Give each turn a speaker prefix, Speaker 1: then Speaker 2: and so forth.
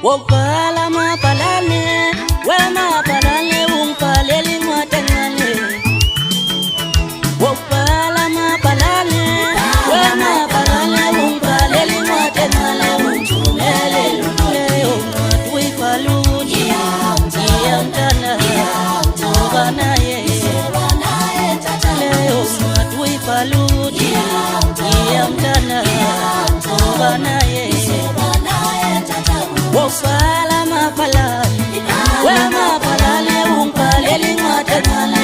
Speaker 1: Wopala mapalane, we mapalane umpaleli mwatengane. Wopala mapalane, we mapalane umpaleli mwatengane. Unchumele luleo wipaluji, yamtana tobanaye. Leo wipaluji, yamtana tobanaye. Wopala mapalane, we mapalane umpaleli mwatengane.